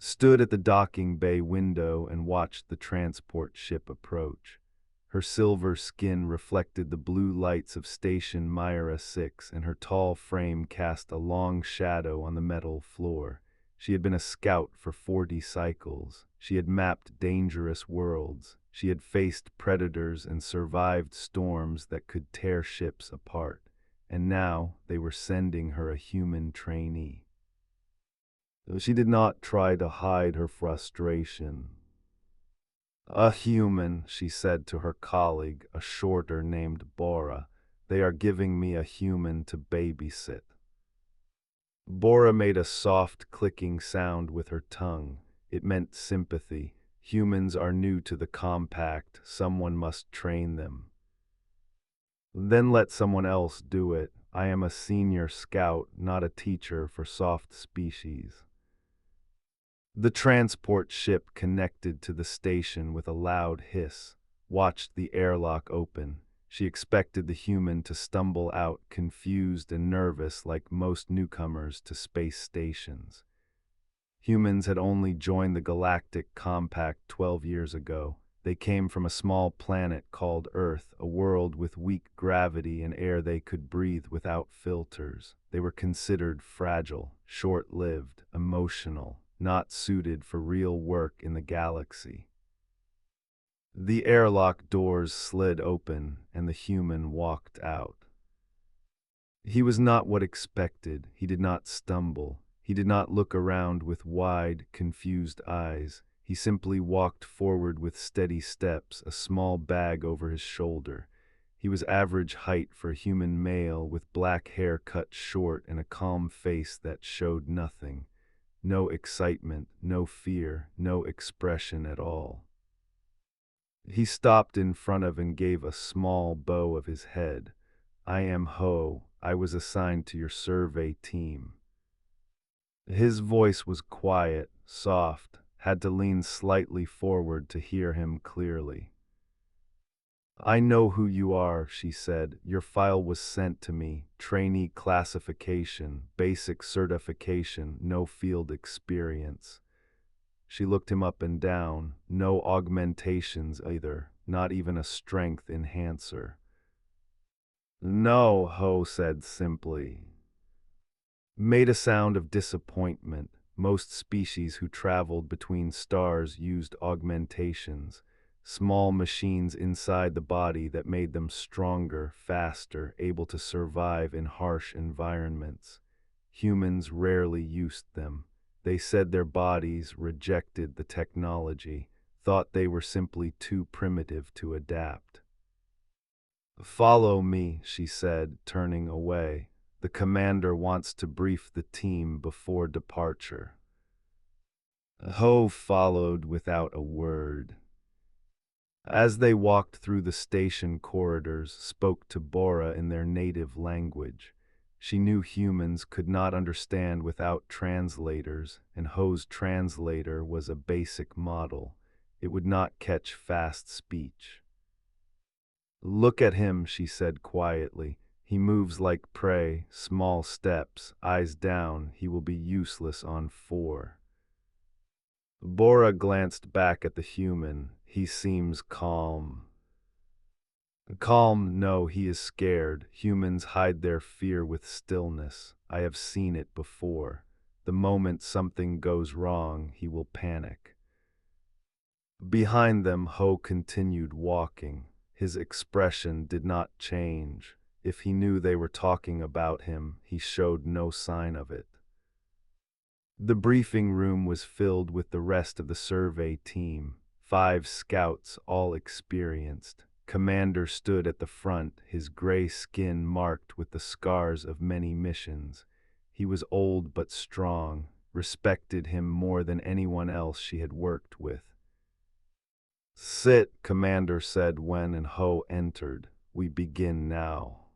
stood at the docking bay window and watched the transport ship approach. Her silver skin reflected the blue lights of Station Myra 6, and her tall frame cast a long shadow on the metal floor. She had been a scout for 40 cycles. She had mapped dangerous worlds. She had faced predators and survived storms that could tear ships apart. And now they were sending her a human trainee. Though she did not try to hide her frustration. "A human," she said to her colleague, a shorter named Bora. "They are giving me a human to babysit." Bora made a soft clicking sound with her tongue. It meant sympathy. Humans are new to the compact. Someone must train them. "Then let someone else do it. I am a senior scout, not a teacher for soft species." The transport ship connected to the station with a loud hiss, watched the airlock open. She expected the human to stumble out, confused and nervous like most newcomers to space stations. Humans had only joined the Galactic Compact 12 years ago. They came from a small planet called Earth, a world with weak gravity and air they could breathe without filters. They were considered fragile, short-lived, emotional, not suited for real work in the galaxy. The airlock doors slid open, and the human walked out. He was not what expected. He did not stumble. He did not look around with wide, confused eyes. He simply walked forward with steady steps, a small bag over his shoulder. He was average height for a human male, with black hair cut short and a calm face that showed nothing. No excitement, no fear, no expression at all. He stopped in front of and gave a small bow of his head. "I am Ho. I was assigned to your survey team." His voice was quiet, soft, had to lean slightly forward to hear him clearly. "I know who you are," she said. "Your file was sent to me. Trainee classification, basic certification, no field experience." She looked him up and down. No augmentations either, not even a strength enhancer. "No," Ho said simply. Made a sound of disappointment. Most species who traveled between stars used augmentations, small machines inside the body that made them stronger, faster, able to survive in harsh environments. Humans rarely used them. They said their bodies rejected the technology, thought they were simply too primitive to adapt. "Follow me," she said, turning away. "The commander wants to brief the team before departure." Ho followed without a word. As they walked through the station corridors, spoke to Bora in their native language. She knew humans could not understand without translators, and Ho's translator was a basic model. It would not catch fast speech. "Look at him," she said quietly. "He moves like prey, small steps, eyes down. He will be useless on 4." Bora glanced back at the human. "He seems calm." "Calm? No, he is scared. Humans hide their fear with stillness. I have seen it before. The moment something goes wrong, he will panic." Behind them, Ho continued walking. His expression did not change. If he knew they were talking about him, he showed no sign of it. The briefing room was filled with the rest of the survey team, 5 scouts, all experienced. Commander stood at the front, his gray skin marked with the scars of many missions. He was old but strong, respected him more than anyone else she had worked with. "Sit," Commander said when and Ho entered. "We begin now."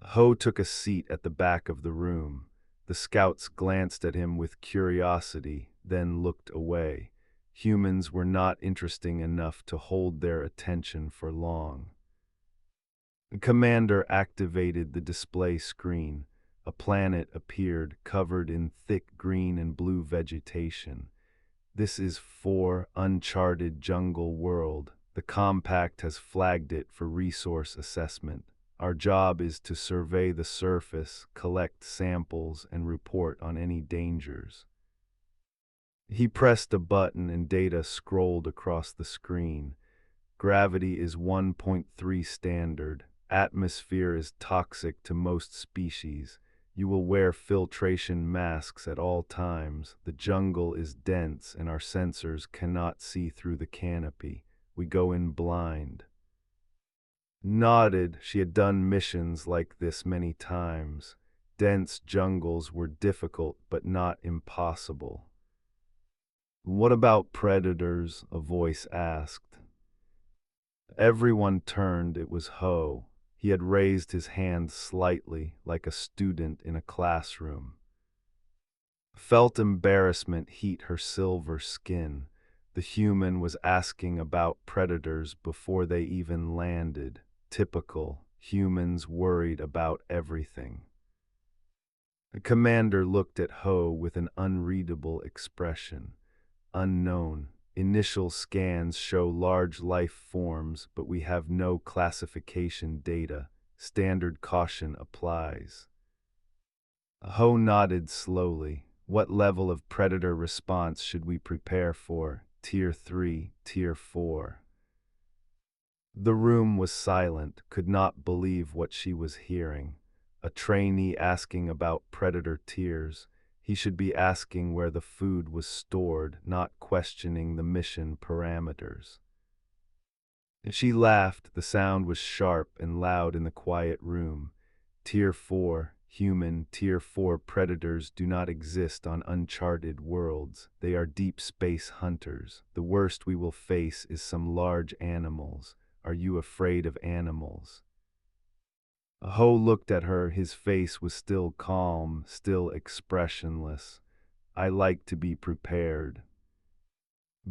Ho took a seat at the back of the room. The scouts glanced at him with curiosity, then looked away. Humans were not interesting enough to hold their attention for long. The commander activated the display screen. a planet appeared covered in thick green and blue vegetation. This is for uncharted jungle world. The compact has flagged it for resource assessment. Our job is to survey the surface, collect samples, and report on any dangers. He pressed a button and data scrolled across the screen. Gravity is 1.3 standard. Atmosphere is toxic to most species. You will wear filtration masks at all times. The jungle is dense and our sensors cannot see through the canopy. We go in blind. Nodded, she had done missions like this many times. Dense jungles were difficult but not impossible. What about predators? A voice asked. Everyone turned. It was Ho. He had raised his hand slightly, like a student in a classroom. Felt embarrassment heat her silver skin. The human was asking about predators before they even landed. Typical. Humans worried about everything. The commander looked at Ho with an unreadable expression. Unknown. Initial scans show large life forms, but we have no classification data. Standard caution applies. Ho nodded slowly. What level of predator response should we prepare for? Tier 3, Tier 4. The room was silent, could not believe what she was hearing. A trainee asking about predator tiers. He should be asking where the food was stored, not questioning the mission parameters. She laughed. The sound was sharp and loud in the quiet room. Tier 4, human. Tier 4 predators do not exist on uncharted worlds. They are deep space hunters. The worst we will face is some large animals. Are you afraid of animals? Ho looked at her. His face was still calm, still expressionless. I like to be prepared.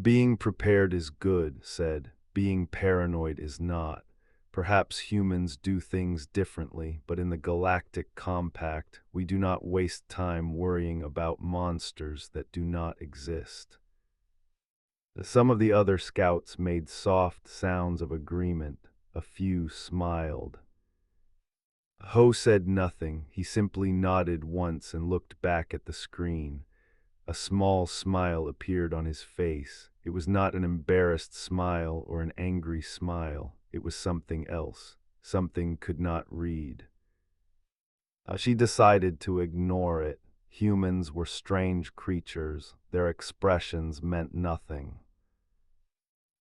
Being prepared is good, said. Being paranoid is not. Perhaps humans do things differently, but in the Galactic Compact, we do not waste time worrying about monsters that do not exist. Some of the other scouts made soft sounds of agreement. A few smiled. Ho said nothing. He simply nodded once and looked back at the screen. A small smile appeared on his face. It was not an embarrassed smile or an angry smile. It was something else. Something could not read. She decided to ignore it. Humans were strange creatures. Their expressions meant nothing.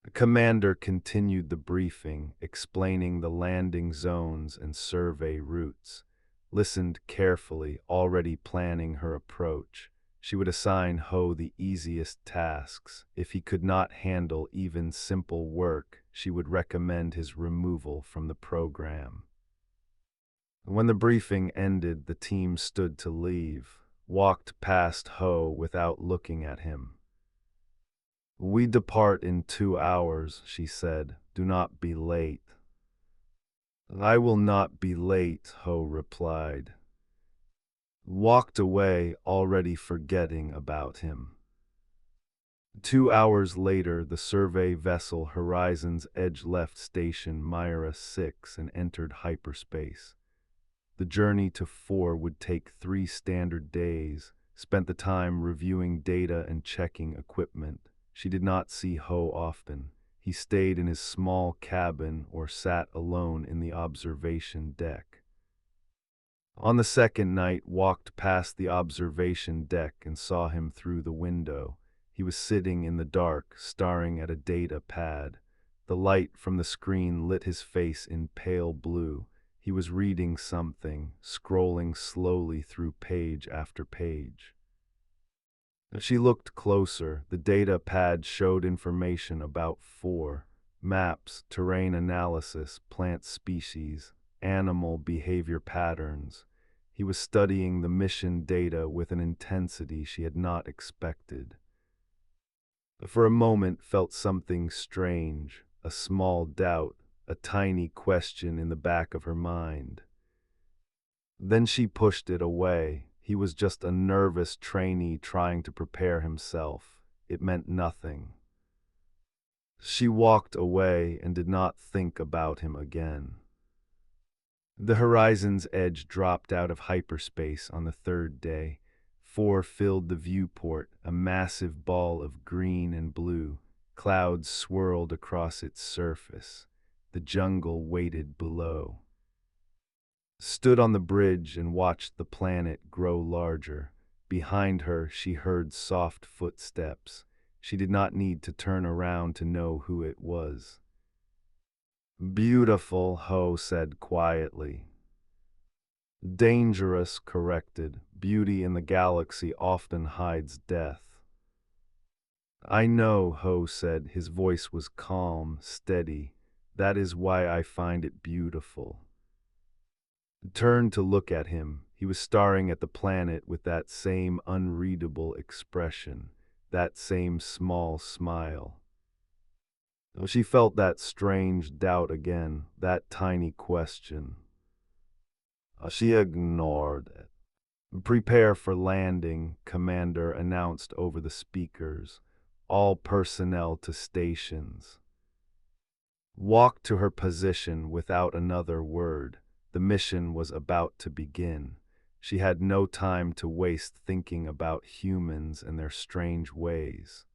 The commander continued the briefing, explaining the landing zones and survey routes. Listened carefully, already planning her approach. She would assign Ho the easiest tasks. If he could not handle even simple work, she would recommend his removal from the program. When the briefing ended, the team stood to leave, walked past Ho without looking at him. We depart in 2 hours, she said. Do not be late. I will not be late, Ho replied. Walked away, already forgetting about him. 2 hours later, the survey vessel Horizon's Edge left station Myra 6 and entered hyperspace. The journey to 4 would take 3 standard days, spent the time reviewing data and checking equipment. She did not see Ho often. He stayed in his small cabin or sat alone in the observation deck. On the second night, walked past the observation deck and saw him through the window. He was sitting in the dark, staring at a data pad. The light from the screen lit his face in pale blue. He was reading something, scrolling slowly through page after page. She looked closer. The data pad showed information about 4 maps, terrain analysis, plant species, animal behavior patterns. He was studying the mission data with an intensity she had not expected. For a moment felt something strange, a small doubt, a tiny question in the back of her mind. Then she pushed it away. He was just a nervous trainee trying to prepare himself. It meant nothing. She walked away and did not think about him again. The horizon's edge dropped out of hyperspace on the third day. 4 filled the viewport, a massive ball of green and blue. Clouds swirled across its surface. The jungle waited below. Stood on the bridge and watched the planet grow larger. Behind her, she heard soft footsteps. She did not need to turn around to know who it was. Beautiful, Ho said quietly. Dangerous, corrected. Beauty in the galaxy often hides death. I know, Ho said. His voice was calm, steady. That is why I find it beautiful. Turned to look at him. He was staring at the planet with that same unreadable expression, that same small smile. She felt that strange doubt again, that tiny question. She ignored it. Prepare for landing, Commander announced over the speakers. All personnel to stations. Walked to her position without another word. The mission was about to begin. She had no time to waste thinking about humans and their strange ways.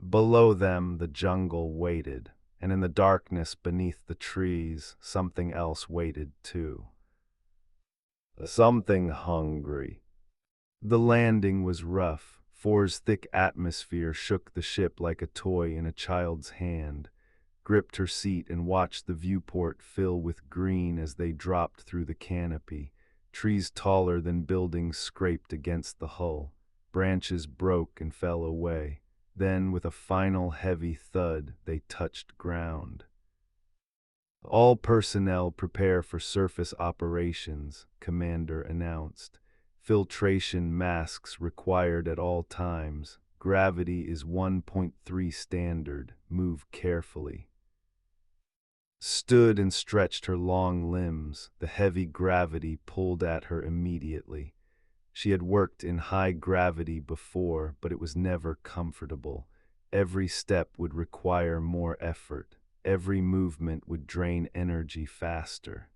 Below them, the jungle waited, and in the darkness beneath the trees, something else waited too. Something hungry. The landing was rough. Four's thick atmosphere shook the ship like a toy in a child's hand. Gripped her seat and watched the viewport fill with green as they dropped through the canopy. Trees taller than buildings scraped against the hull. Branches broke and fell away. Then, with a final heavy thud, they touched ground. All personnel prepare for surface operations, Commander announced. Filtration masks required at all times. Gravity is 1.3 standard. Move carefully. Stood and stretched her long limbs. The heavy gravity pulled at her immediately. She had worked in high gravity before, but it was never comfortable. Every step would require more effort. Every movement would drain energy faster.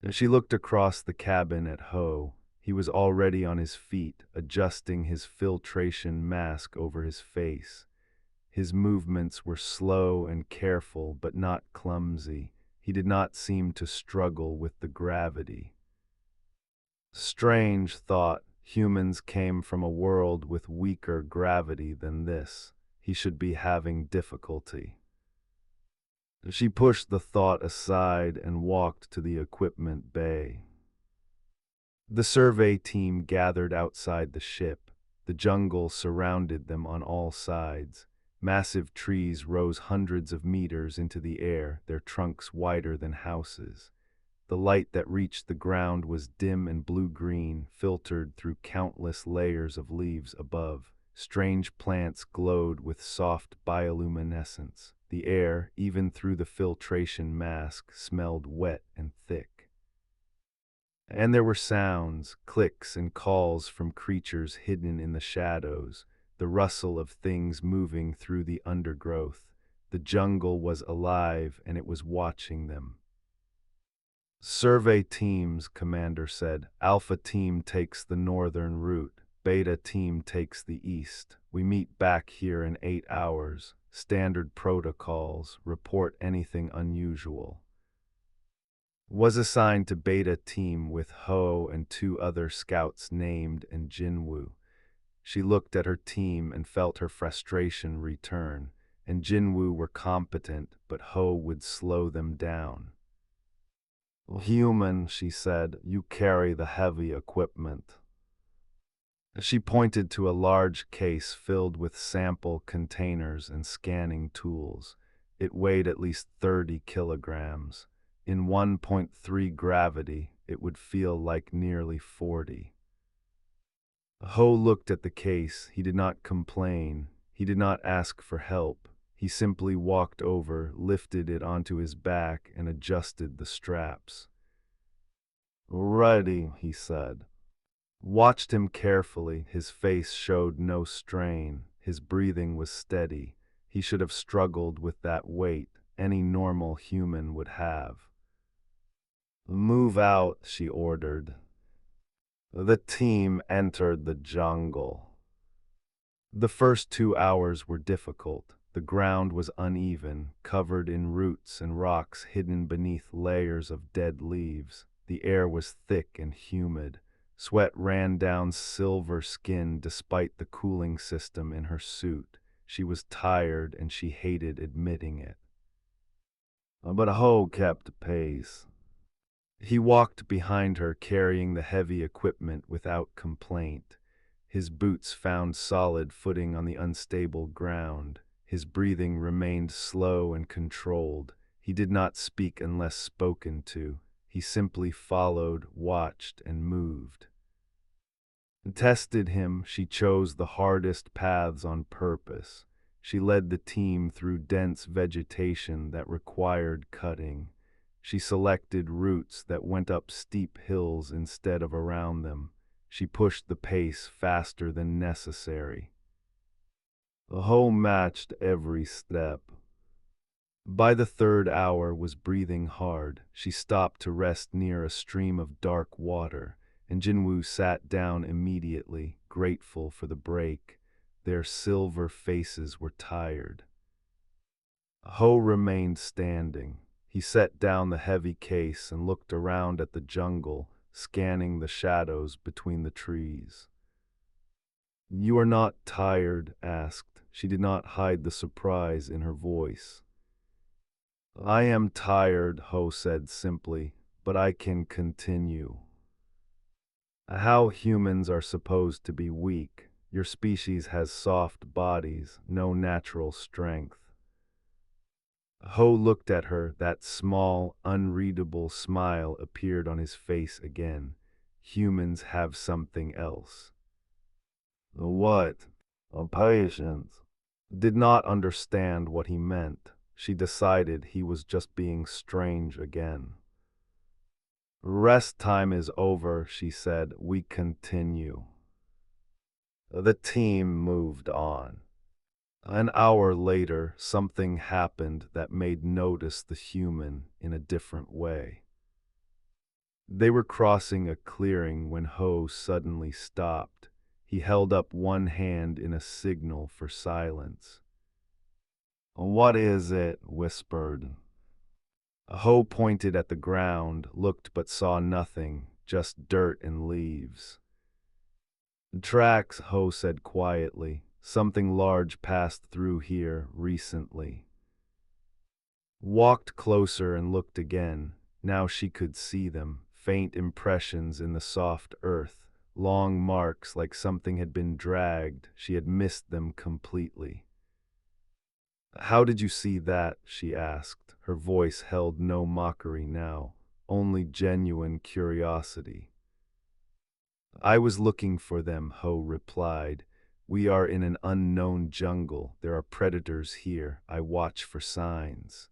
As she looked across the cabin at Ho, he was already on his feet, adjusting his filtration mask over his face. His movements were slow and careful, but not clumsy. He did not seem to struggle with the gravity. Strange thought, humans came from a world with weaker gravity than this. He should be having difficulty. She pushed the thought aside and walked to the equipment bay. The survey team gathered outside the ship. The jungle surrounded them on all sides. Massive trees rose hundreds of meters into the air, their trunks wider than houses. The light that reached the ground was dim and blue-green, filtered through countless layers of leaves above. Strange plants glowed with soft bioluminescence. The air, even through the filtration mask, smelled wet and thick. And there were sounds, clicks and calls from creatures hidden in the shadows, the rustle of things moving through the undergrowth. The jungle was alive and it was watching them. Survey teams, Commander said. Alpha team takes the northern route. Beta team takes the east. We meet back here in 8 hours. Standard protocols. Report anything unusual. Was assigned to Beta team with Ho and 2 other scouts named and Jinwoo. She looked at her team and felt her frustration return. And Jinwoo were competent, but Ho would slow them down. Human, she said, you carry the heavy equipment. She pointed to a large case filled with sample containers and scanning tools. It weighed at least 30 kilograms. In 1.3 gravity, it would feel like nearly 40. Ho looked at the case. He did not complain. He did not ask for help. He simply walked over, lifted it onto his back, and adjusted the straps. Ready, he said. Watched him carefully. His face showed no strain. His breathing was steady. He should have struggled with that weight any normal human would have. Move out, she ordered. The team entered the jungle. The first 2 hours were difficult. The ground was uneven, covered in roots and rocks hidden beneath layers of dead leaves. The air was thick and humid. Sweat ran down silver skin despite the cooling system in her suit. She was tired and she hated admitting it. But Ho kept pace. He walked behind her carrying the heavy equipment without complaint. His boots found solid footing on the unstable ground. His breathing remained slow and controlled. He did not speak unless spoken to. He simply followed, watched, and moved. Tested him, she chose the hardest paths on purpose. She led the team through dense vegetation that required cutting. She selected routes that went up steep hills instead of around them. She pushed the pace faster than necessary. The hoe matched every step. By the third hour was breathing hard. She stopped to rest near a stream of dark water, and Jinwoo sat down immediately, grateful for the break. Their silver faces were tired. Ho remained standing. He set down the heavy case and looked around at the jungle, scanning the shadows between the trees. "You are not tired?" asked. She did not hide the surprise in her voice. "I am tired," Ho said simply, "but I can continue." How humans are supposed to be weak. Your species has soft bodies, no natural strength. Ho looked at her. That small, unreadable smile appeared on his face again. Humans have something else. What? A patience. Did not understand what he meant. She decided he was just being strange again. Rest time is over, she said. We continue. The team moved on. An hour later, something happened that made notice the human in a different way. They were crossing a clearing when Ho suddenly stopped. He held up one hand in a signal for silence. "What is it?" whispered. Ho pointed at the ground, looked but saw nothing, just dirt and leaves. "Tracks," Ho said quietly. "Something large passed through here recently." Walked closer and looked again. Now she could see them, faint impressions in the soft earth, long marks like something had been dragged. She had missed them completely. "How did you see that?" she asked. Her voice held no mockery now, only genuine curiosity. "I was looking for them," Ho replied. "We are in an unknown jungle. There are predators here. I watch for signs."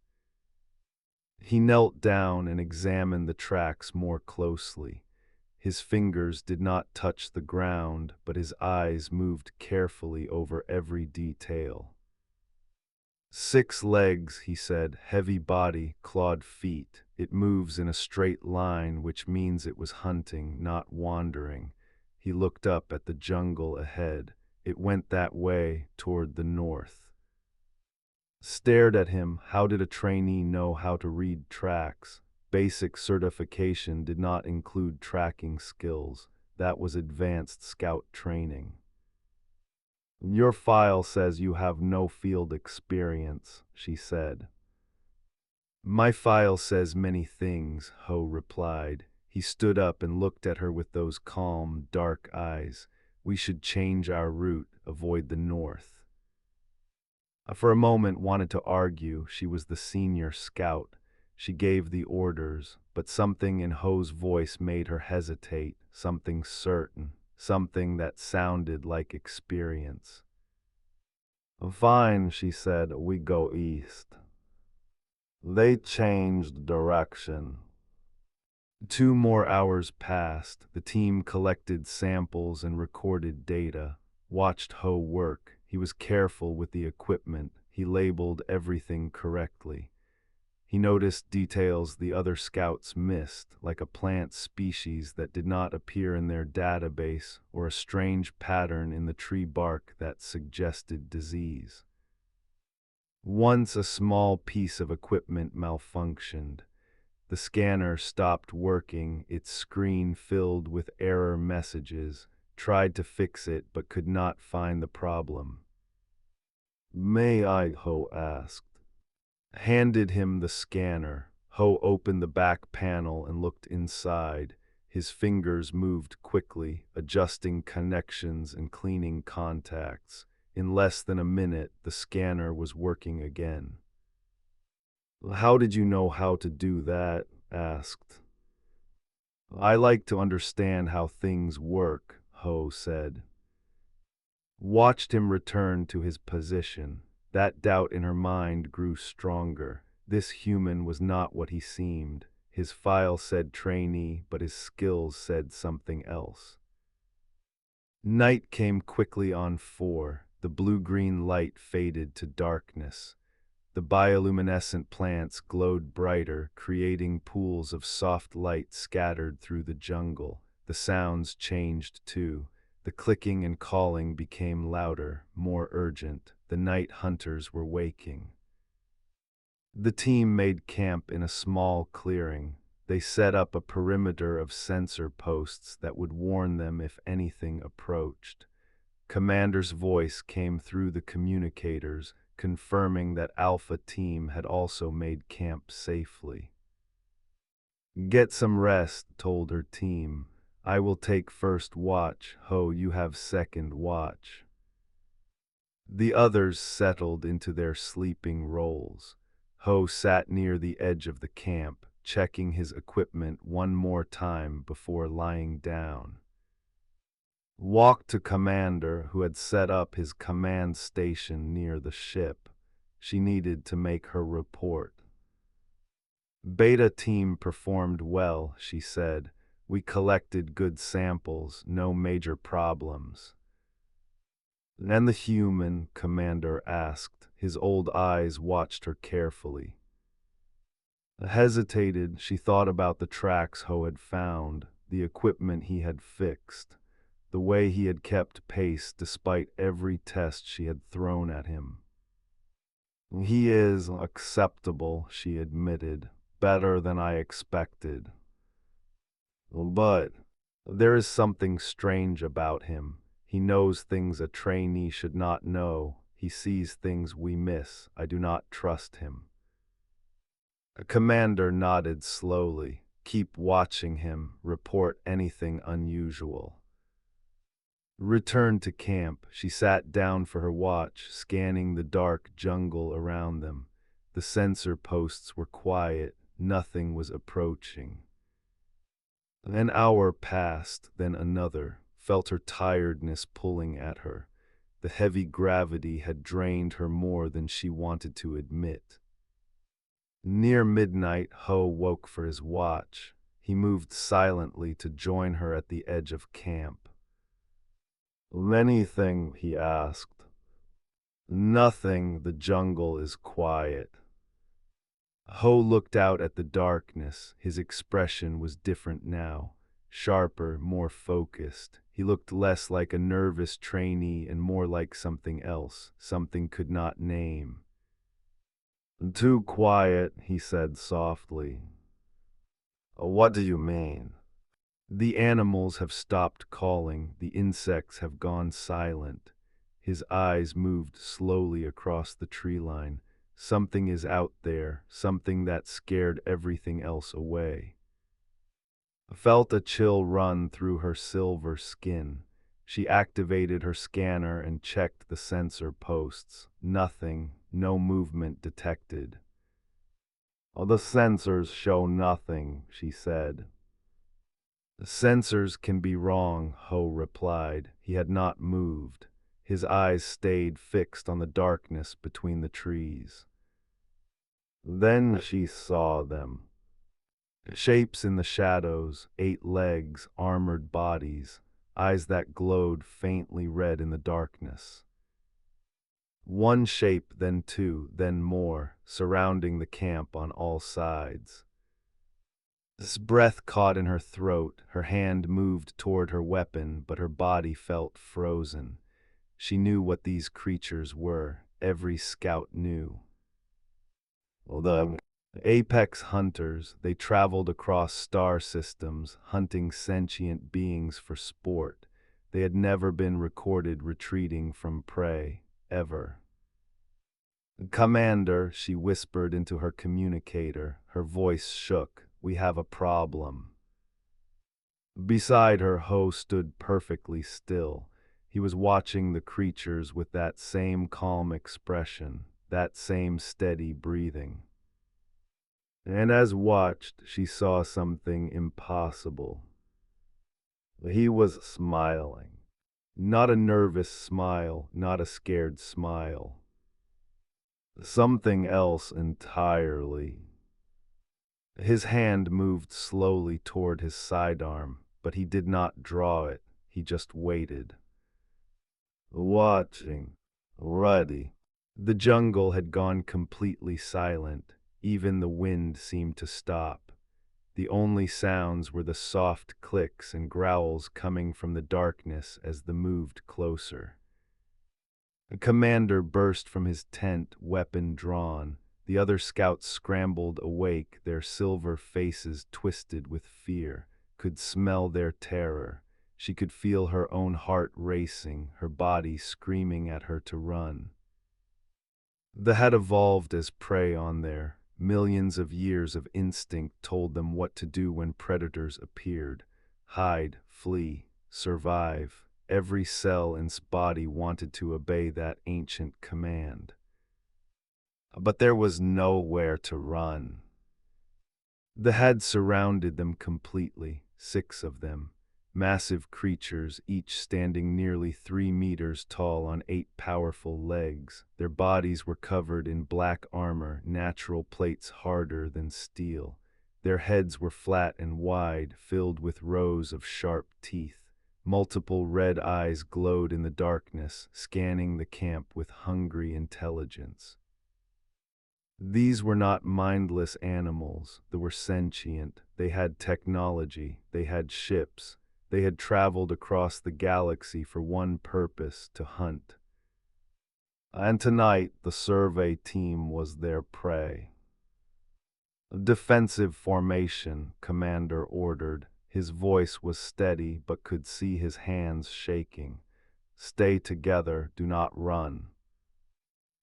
He knelt down and examined the tracks more closely. His fingers did not touch the ground, but his eyes moved carefully over every detail. "6 legs," he said, "heavy body, clawed feet. It moves in a straight line, which means it was hunting, not wandering." He looked up at the jungle ahead. It went that way, toward the north. Stared at him. How did a trainee know how to read tracks? Basic certification did not include tracking skills. That was advanced scout training. "Your file says you have no field experience," she said. "My file says many things," Ho replied. He stood up and looked at her with those calm, dark eyes. "We should change our route, avoid the north." For a moment wanted to argue. She was the senior scout. She gave the orders, but something in Ho's voice made her hesitate, something certain, something that sounded like experience. "Fine," she said, "we go east." They changed direction. 2 more hours passed. The team collected samples and recorded data. Watched Ho work. He was careful with the equipment. He labeled everything correctly. He noticed details the other scouts missed, like a plant species that did not appear in their database or a strange pattern in the tree bark that suggested disease. Once a small piece of equipment malfunctioned. The scanner stopped working, its screen filled with error messages, tried to fix it but could not find the problem. "May I?" Ho asked. Handed him the scanner. Ho opened the back panel and looked inside. His fingers moved quickly, adjusting connections and cleaning contacts. In less than a minute, the scanner was working again. "How did you know how to do that?" asked. "I like to understand how things work," Ho said. Watched him return to his position. That doubt in her mind grew stronger. This human was not what he seemed. His file said trainee, but his skills said something else. Night came quickly on 4. The blue-green light faded to darkness. The bioluminescent plants glowed brighter, creating pools of soft light scattered through the jungle. The sounds changed too. The clicking and calling became louder, more urgent. The night hunters were waking. The team made camp in a small clearing. They set up a perimeter of sensor posts that would warn them if anything approached. Commander's voice came through the communicators, confirming that Alpha Team had also made camp safely. "Get some rest," told her team. "I will take first watch. Ho, you have second watch." The others settled into their sleeping roles. Ho sat near the edge of the camp, checking his equipment one more time before lying down. Walked to Commander, who had set up his command station near the ship. She needed to make her report. "Beta team performed well," she said. "We collected good samples, no major problems." "And the human?" Commander asked. His old eyes watched her carefully. Hesitated, she thought about the tracks Ho had found, the equipment he had fixed, the way he had kept pace despite every test she had thrown at him. "He is acceptable," she admitted. "Better than I expected. But there is something strange about him. He knows things a trainee should not know. He sees things we miss. I do not trust him." A commander nodded slowly. "Keep watching him. Report anything unusual." Returned to camp, she sat down for her watch, scanning the dark jungle around them. The sensor posts were quiet. Nothing was approaching. An hour passed, then another. Felt her tiredness pulling at her. The heavy gravity had drained her more than she wanted to admit. Near midnight, Ho woke for his watch. He moved silently to join her at the edge of camp. "Anything?" he asked. "Nothing. The jungle is quiet." Ho looked out at the darkness. His expression was different now. Sharper, more focused. He looked less like a nervous trainee and more like something else, something could not name. "Too quiet," he said softly. "What do you mean?" "The animals have stopped calling. The insects have gone silent." His eyes moved slowly across the tree line. Something is out there, something that scared everything else away. Felt a chill run through her silver skin. She activated her scanner and checked the sensor posts. Nothing, no movement detected. "Oh, the sensors show nothing," she said. "The sensors can be wrong," Ho replied. He had not moved. His eyes stayed fixed on the darkness between the trees. Then she saw them. Shapes in the shadows, 8 legs, armored bodies, eyes that glowed faintly red in the darkness. One shape, then two, then more, surrounding the camp on all sides. This breath caught in her throat, her hand moved toward her weapon, but her body felt frozen. She knew what these creatures were. Every scout knew. The apex hunters, they traveled across star systems, hunting sentient beings for sport. They had never been recorded retreating from prey, ever. "Commander," she whispered into her communicator. Her voice shook. "We have a problem." Beside her, Ho stood perfectly still. He was watching the creatures with that same calm expression, that same steady breathing. And as watched, she saw something impossible. He was smiling. Not a nervous smile, not a scared smile. Something else entirely. His hand moved slowly toward his sidearm, but he did not draw it. He just waited. Watching. Ready. The jungle had gone completely silent. Even the wind seemed to stop. The only sounds were the soft clicks and growls coming from the darkness as they moved closer. A commander burst from his tent, weapon drawn. The other scouts scrambled awake, their silver faces twisted with fear, could smell their terror. She could feel her own heart racing, her body screaming at her to run. They had evolved as prey on there. Millions of years of instinct told them what to do when predators appeared. Hide, flee, survive. Every cell in its body wanted to obey that ancient command. But there was nowhere to run. The had surrounded them completely, 6 of them. Massive creatures, each standing nearly 3 meters tall on 8 powerful legs. Their bodies were covered in black armor, natural plates harder than steel. Their heads were flat and wide, filled with rows of sharp teeth. Multiple red eyes glowed in the darkness, scanning the camp with hungry intelligence. These were not mindless animals. They were sentient. They had technology. They had ships. They had traveled across the galaxy for one purpose: to hunt. And tonight, the survey team was their prey. "Defensive formation," Commander ordered. His voice was steady, but could see his hands shaking. "Stay together, do not run."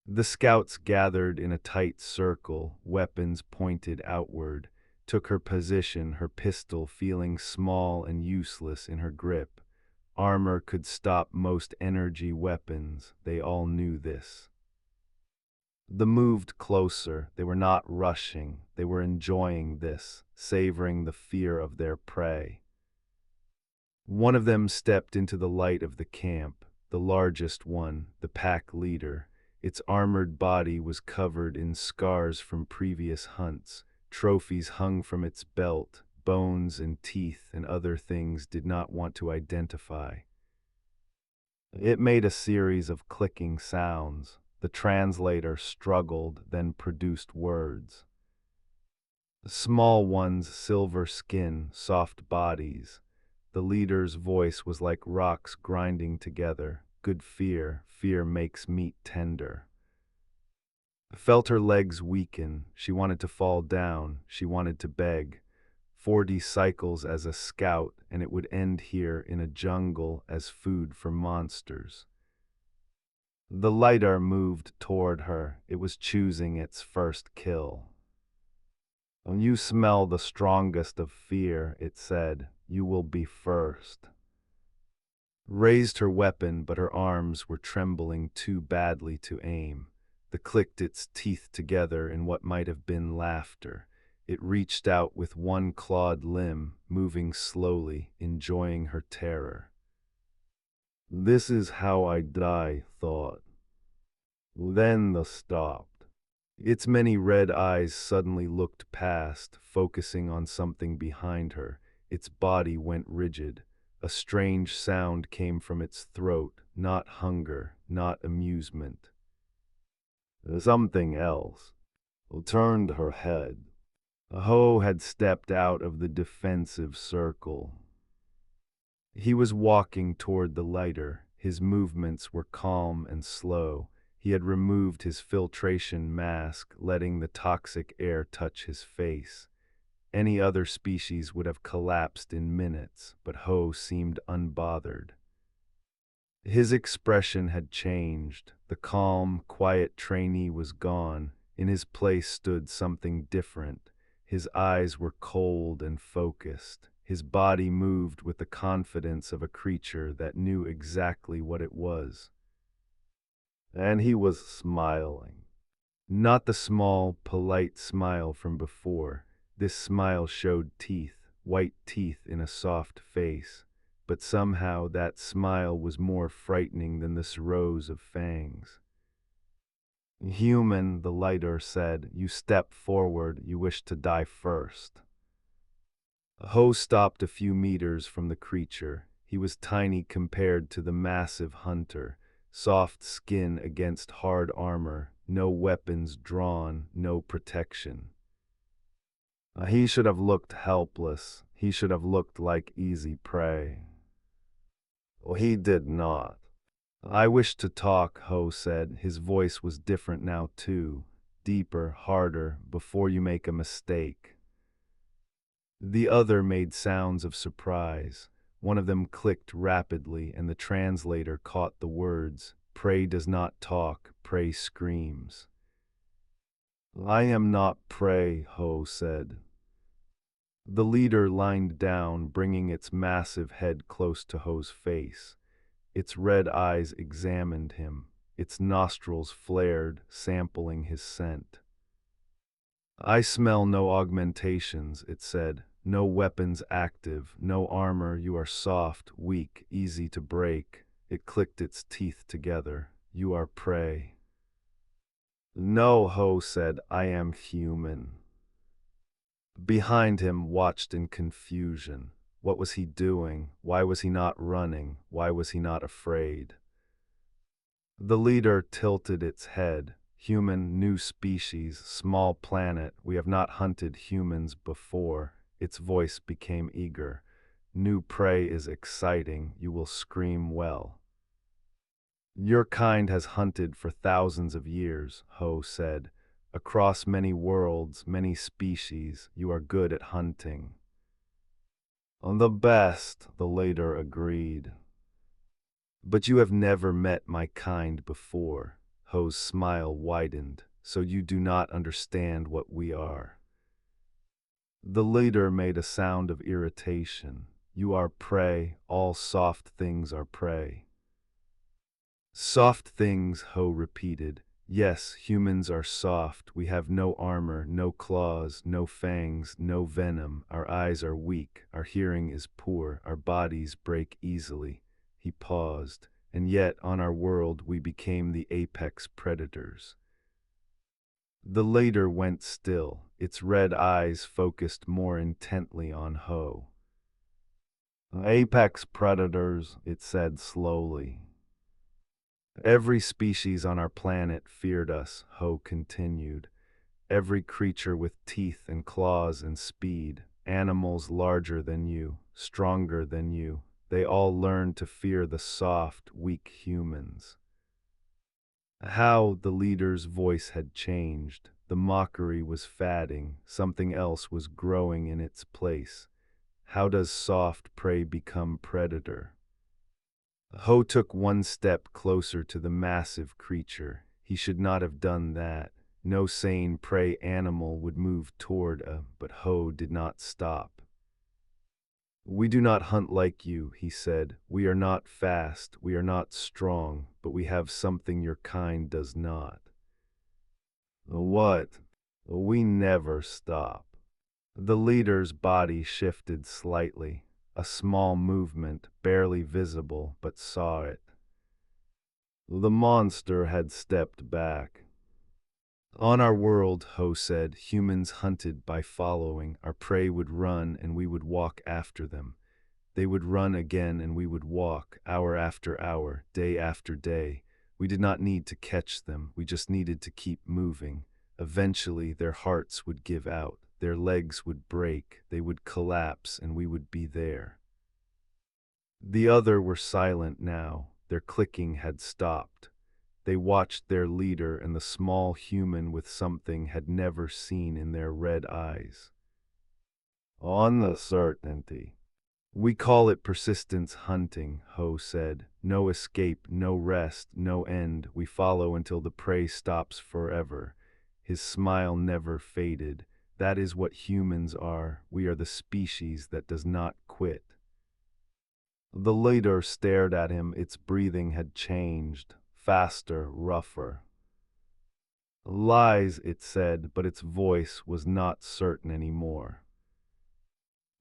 The scouts gathered in a tight circle, weapons pointed outward, took her position, her pistol feeling small and useless in her grip. Armor could stop most energy weapons, they all knew this. They moved closer. They were not rushing. They were enjoying this, savoring the fear of their prey. One of them stepped into the light of the camp, the largest one, the pack leader. Its armored body was covered in scars from previous hunts. Trophies hung from its belt, bones and teeth and other things did not want to identify. It made a series of clicking sounds. The translator struggled, then produced words. Small ones, silver skin, soft bodies. The leader's voice was like rocks grinding together. Good fear, fear makes meat tender. Felt her legs weaken. She wanted to fall down. She wanted to beg. 40 cycles as a scout, and it would end here in a jungle as food for monsters. The lighter moved toward her. It was choosing its first kill. "When you smell the strongest of fear," it said, "you will be first." Raised her weapon, but her arms were trembling too badly to aim. They clicked its teeth together in what might have been laughter. It reached out with one clawed limb, moving slowly, enjoying her terror. "This is how I die," thought. Then they stopped. Its many red eyes suddenly looked past, focusing on something behind her. Its body went rigid. A strange sound came from its throat, not hunger, not amusement. Something else. Turned her head. Ho had stepped out of the defensive circle. He was walking toward the lighter. His movements were calm and slow. He had removed his filtration mask, letting the toxic air touch his face. Any other species would have collapsed in minutes, but Ho seemed unbothered. His expression had changed. The calm, quiet trainee was gone. In his place stood something different. His eyes were cold and focused. His body moved with the confidence of a creature that knew exactly what it was. And he was smiling. Not the small, polite smile from before. This smile showed teeth, white teeth in a soft face. But somehow that smile was more frightening than this rows of fangs. Human, the lighter said, you step forward, you wish to die first. Ho stopped a few meters from the creature. He was tiny compared to the massive hunter, soft skin against hard armor, no weapons drawn, no protection. He should have looked helpless. He should have looked like easy prey. Well, he did not. I wish to talk, Ho said. His voice was different now too, deeper, harder, before you make a mistake. The other made sounds of surprise. One of them clicked rapidly, and the translator caught the words, "Prey does not talk, prey screams." I am not prey, Ho said. The leader lined down, bringing its massive head close to Ho's face. Its red eyes examined him. Its nostrils flared, sampling his scent. I smell no augmentations, it said. No weapons active, no armor. You are soft, weak, easy to break. It clicked its teeth together. You are prey. No, Ho said, I am human. Behind him watched in confusion. What was he doing? Why was he not running? Why was he not afraid? The leader tilted its head. Human, new species, small planet. We have not hunted humans before. Its voice became eager. New prey is exciting. You will scream well. Your kind has hunted for thousands of years, Ho said. Across many worlds, many species, you are good at hunting. The best, the leader agreed. But you have never met my kind before. Ho's smile widened, so you do not understand what we are. The leader made a sound of irritation. You are prey, all soft things are prey. Soft things, Ho repeated. Yes, humans are soft. We have no armor, no claws, no fangs, no venom. Our eyes are weak, our hearing is poor, our bodies break easily. He paused. And yet, on our world, we became the apex predators. The leader went still, its red eyes focused more intently on Ho. Apex predators, it said slowly. Every species on our planet feared us, Ho continued. Every creature with teeth and claws and speed, animals larger than you, stronger than you, they all learned to fear the soft, weak humans. How the leader's voice had changed. The mockery was fading, something else was growing in its place. How does soft prey become predator? Ho took one step closer to the massive creature. He should not have done that. No sane prey animal would move toward but Ho did not stop. We do not hunt like you, he said. We are not fast, we are not strong, but we have something your kind does not. What? We never stop. The leader's body shifted slightly, a small movement, barely visible, but saw it. The monster had stepped back. On our world, Ho said, humans hunted by following. Our prey would run and we would walk after them. They would run again and we would walk, hour after hour, day after day. We did not need to catch them, we just needed to keep moving. Eventually, their hearts would give out, their legs would break, they would collapse, and we would be there. The other were silent now, their clicking had stopped. They watched their leader and the small human with something had never seen in their red eyes. On the certainty. We call it persistence hunting, Ho said. No escape, no rest, no end. We follow until the prey stops forever. His smile never faded. That is what humans are. We are the species that does not quit. The leader stared at him. Its breathing had changed. Faster, rougher. Lies, it said, but its voice was not certain anymore.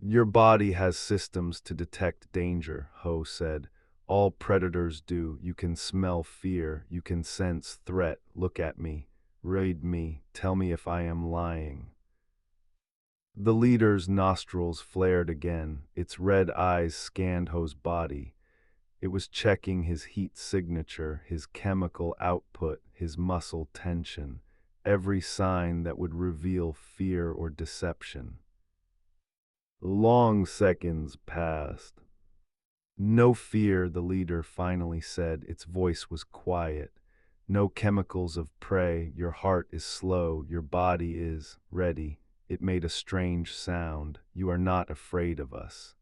Your body has systems to detect danger, Ho said. All predators do. You can smell fear. You can sense threat. Look at me. Read me. Tell me if I am lying. The leader's nostrils flared again. Its red eyes scanned Ho's body. It was checking his heat signature, his chemical output, his muscle tension, every sign that would reveal fear or deception. Long seconds passed. No fear, the leader finally said. Its voice was quiet. No chemicals of prey. Your heart is slow. Your body is ready. It made a strange sound. You are not afraid of us.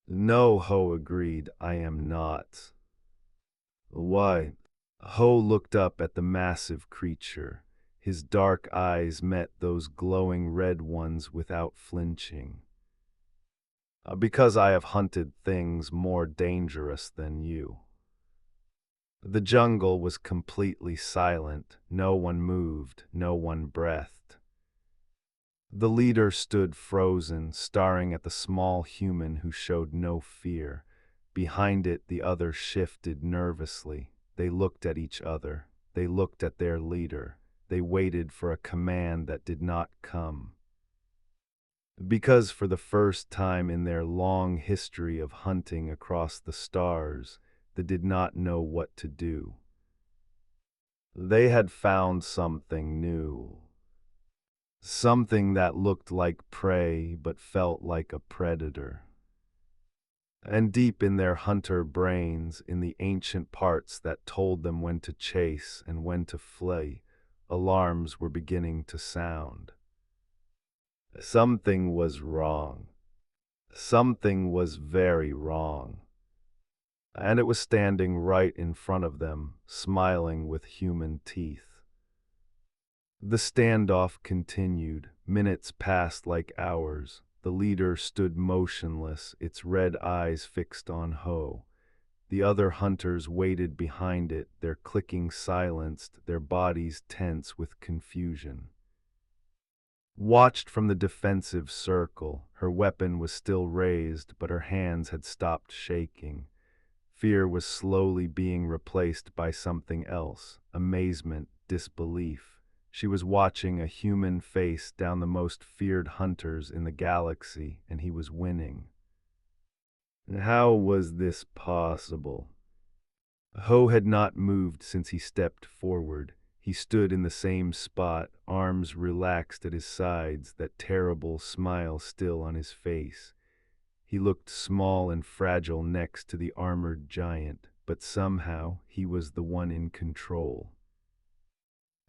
No, Ho agreed. I am not. Why? Ho looked up at the massive creature. His dark eyes met those glowing red ones without flinching. Because I have hunted things more dangerous than you. The jungle was completely silent. No one moved, no one breathed. The leader stood frozen, staring at the small human who showed no fear. Behind it, the others shifted nervously. They looked at each other. They looked at their leader. They waited for a command that did not come. Because for the first time in their long history of hunting across the stars, they did not know what to do. They had found something new. Something that looked like prey but felt like a predator. And deep in their hunter brains, in the ancient parts that told them when to chase and when to flee, alarms were beginning to sound. Something was wrong. Something was very wrong. And it was standing right in front of them, smiling with human teeth. The standoff continued. Minutes passed like hours. The leader stood motionless, its red eyes fixed on Ho. The other hunters waited behind it, their clicking silenced, their bodies tense with confusion. Watched from the defensive circle, her weapon was still raised, but her hands had stopped shaking. Fear was slowly being replaced by something else, amazement, disbelief. She was watching a human face down the most feared hunters in the galaxy, and he was winning. How was this possible? Ho had not moved since he stepped forward. He stood in the same spot, arms relaxed at his sides, that terrible smile still on his face. He looked small and fragile next to the armored giant, but somehow he was the one in control.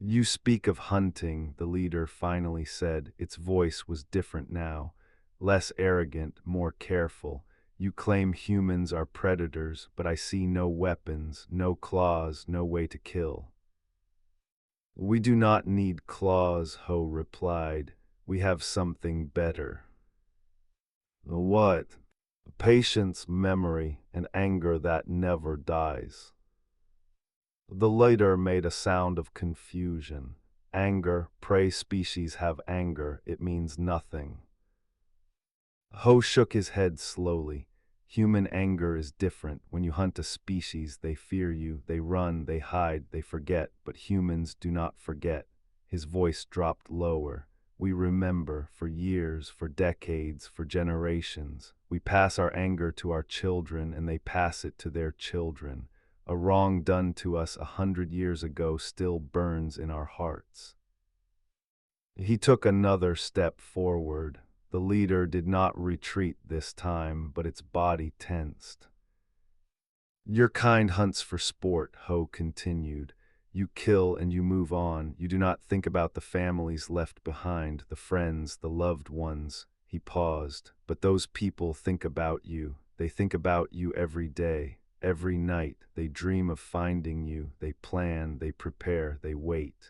You speak of hunting, the leader finally said. Its voice was different now, less arrogant, more careful. You claim humans are predators, but I see no weapons, no claws, no way to kill. We do not need claws, Ho replied. We have something better. What? Patience, memory, and anger that never dies. The leader made a sound of confusion. Anger, prey species have anger, it means nothing. Ho shook his head slowly. Human anger is different. When you hunt a species, they fear you, they run, they hide, they forget, but humans do not forget. His voice dropped lower. We remember for years, for decades, for generations. We pass our anger to our children and they pass it to their children. A wrong done to us 100 years ago still burns in our hearts. He took another step forward. The leader did not retreat this time, but its body tensed. Your kind hunts for sport, Ho continued. You kill and you move on. You do not think about the families left behind, the friends, the loved ones. He paused. But those people think about you. They think about you every day, every night. They dream of finding you. They plan, they prepare, they wait.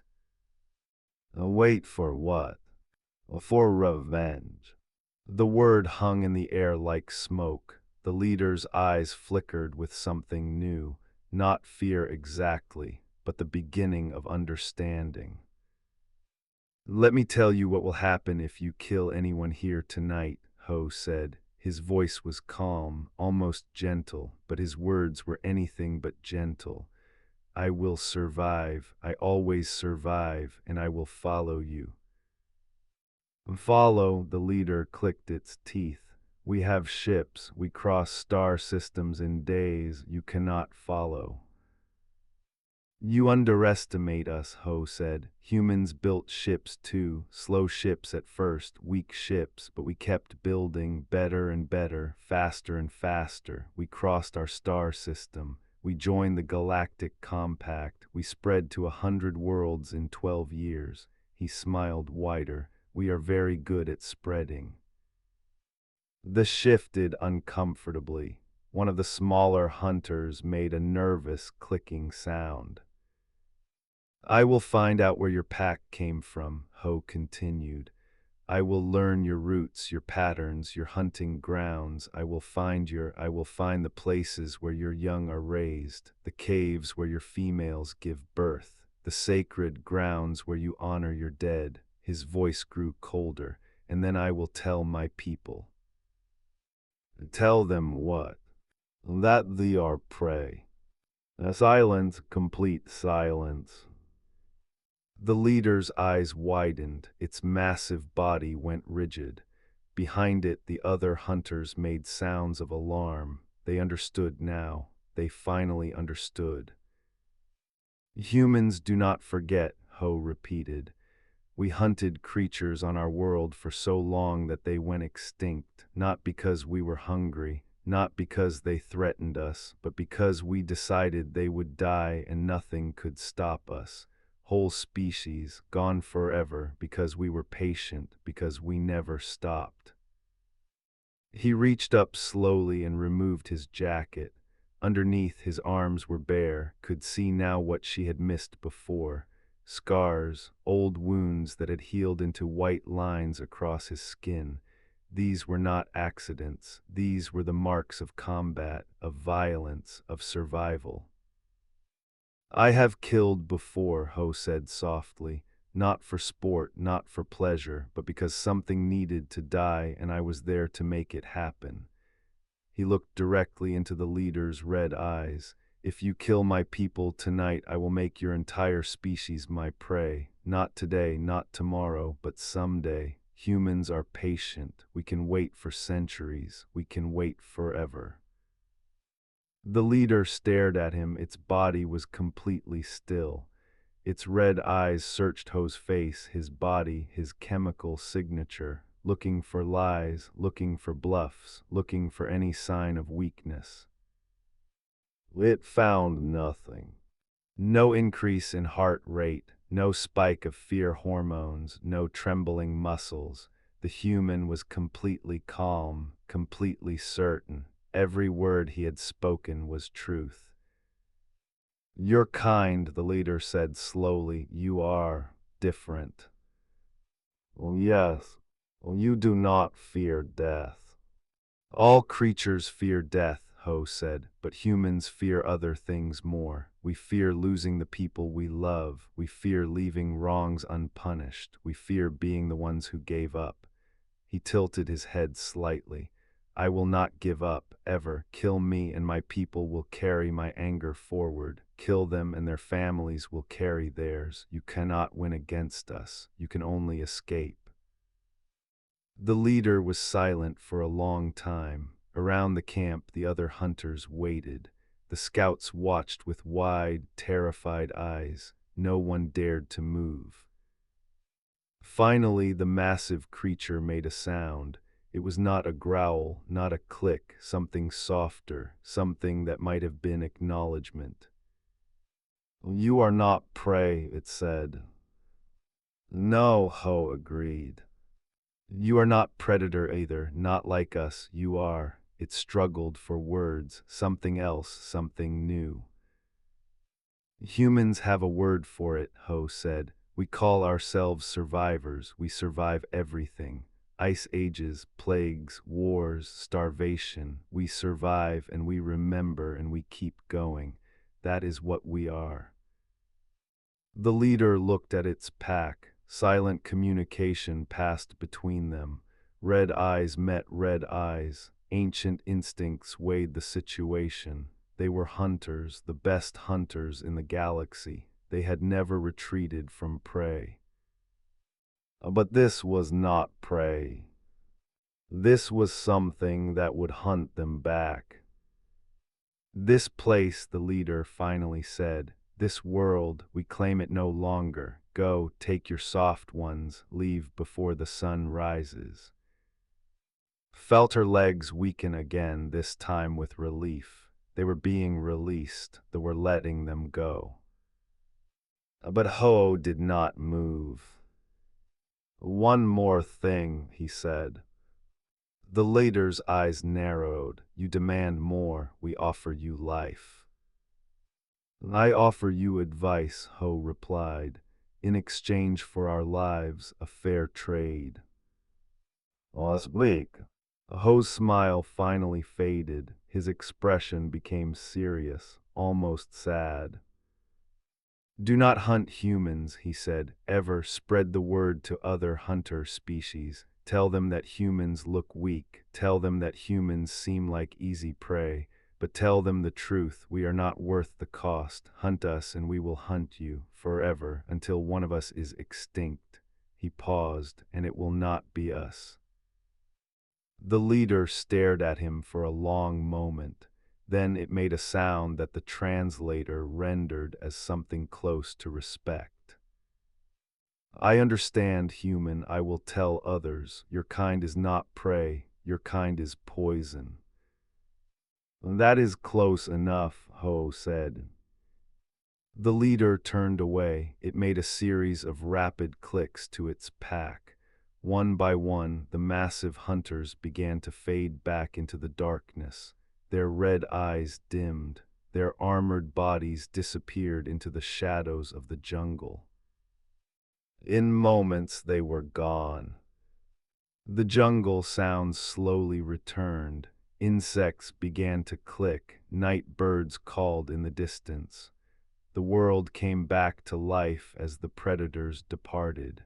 Wait for what? For revenge. The word hung in the air like smoke. The leader's eyes flickered with something new, not fear exactly, but the beginning of understanding. Let me tell you what will happen if you kill anyone here tonight, Ho said. His voice was calm, almost gentle, but his words were anything but gentle. I will survive, I always survive, and I will follow you. Follow, the leader clicked its teeth. We have ships, we cross star systems in days, you cannot follow. You underestimate us, Ho said. Humans built ships too, slow ships at first, weak ships, but we kept building better and better, faster and faster. We crossed our star system. We joined the Galactic Compact. We spread to 100 worlds in 12 years. He smiled wider. We are very good at spreading. The shifted uncomfortably. One of the smaller hunters made a nervous clicking sound. I will find out where your pack came from, Ho continued. I will learn your roots, your patterns, your hunting grounds. I will find the places where your young are raised, the caves where your females give birth, the sacred grounds where you honor your dead. His voice grew colder. And then I will tell my people. Tell them what? That they are prey. A silence, complete silence. The leader's eyes widened, its massive body went rigid. Behind it, the other hunters made sounds of alarm. They understood now. They finally understood. Humans do not forget, Ho repeated. We hunted creatures on our world for so long that they went extinct, not because we were hungry, not because they threatened us, but because we decided they would die and nothing could stop us. Whole species, gone forever, because we were patient, because we never stopped. He reached up slowly and removed his jacket. Underneath, his arms were bare, could see now what she had missed before. Scars, old wounds that had healed into white lines across his skin. These were not accidents. These were the marks of combat, of violence, of survival. I have killed before, Ho said softly, not for sport, not for pleasure, but because something needed to die and I was there to make it happen. He looked directly into the leader's red eyes. If you kill my people tonight, I will make your entire species my prey. Not today, not tomorrow, but someday. Humans are patient. We can wait for centuries. We can wait forever. The leader stared at him. Its body was completely still. Its red eyes searched Ho's face, his body, his chemical signature, looking for lies, looking for bluffs, looking for any sign of weakness. It found nothing. No increase in heart rate, no spike of fear hormones, no trembling muscles. The human was completely calm, completely certain. Every word he had spoken was truth. You're kind, the leader said slowly. You are different. Well, yes. Well, you do not fear death. All creatures fear death, Ho said, but humans fear other things more. We fear losing the people we love. We fear leaving wrongs unpunished. We fear being the ones who gave up. He tilted his head slightly. I will not give up, ever. Kill me and my people will carry my anger forward. Kill them and their families will carry theirs. You cannot win against us. You can only escape. The leader was silent for a long time. Around the camp, the other hunters waited. The scouts watched with wide, terrified eyes. No one dared to move. Finally, the massive creature made a sound. It was not a growl, not a click, something softer, something that might have been acknowledgement. "You are not prey," it said. "No," Ho agreed. "You are not predator either, not like us, you are." It struggled for words, something else, something new. "Humans have a word for it," Ho said. "We call ourselves survivors. We survive everything. Ice ages, plagues, wars, starvation. We survive and we remember and we keep going. That is what we are." The leader looked at its pack. Silent communication passed between them. Red eyes met red eyes. Ancient instincts weighed the situation. They were hunters, the best hunters in the galaxy. They had never retreated from prey. But this was not prey. This was something that would hunt them back. "This place," the leader finally said, "this world, we claim it no longer. Go, take your soft ones, leave before the sun rises." Felt her legs weaken again, this time with relief. They were being released, they were letting them go. But Ho did not move. "One more thing," he said. The leader's eyes narrowed. "You demand more, we offer you life." "I offer you advice," Ho replied. "In exchange for our lives, a fair trade." "Speak." Ho's smile finally faded. His expression became serious, almost sad. "Do not hunt humans," he said, "ever. Spread the word to other hunter species. Tell them that humans look weak. Tell them that humans seem like easy prey. But tell them the truth, we are not worth the cost. Hunt us and we will hunt you, forever, until one of us is extinct." He paused, "and it will not be us." The leader stared at him for a long moment. Then it made a sound that the translator rendered as something close to respect. "I understand, human. I will tell others. Your kind is not prey. Your kind is poison." "That is close enough," Ho said. The leader turned away. It made a series of rapid clicks to its pack. One by one, the massive hunters began to fade back into the darkness. Their red eyes dimmed. Their armored bodies disappeared into the shadows of the jungle. In moments, they were gone. The jungle sounds slowly returned. Insects began to click. Night birds called in the distance. The world came back to life as the predators departed.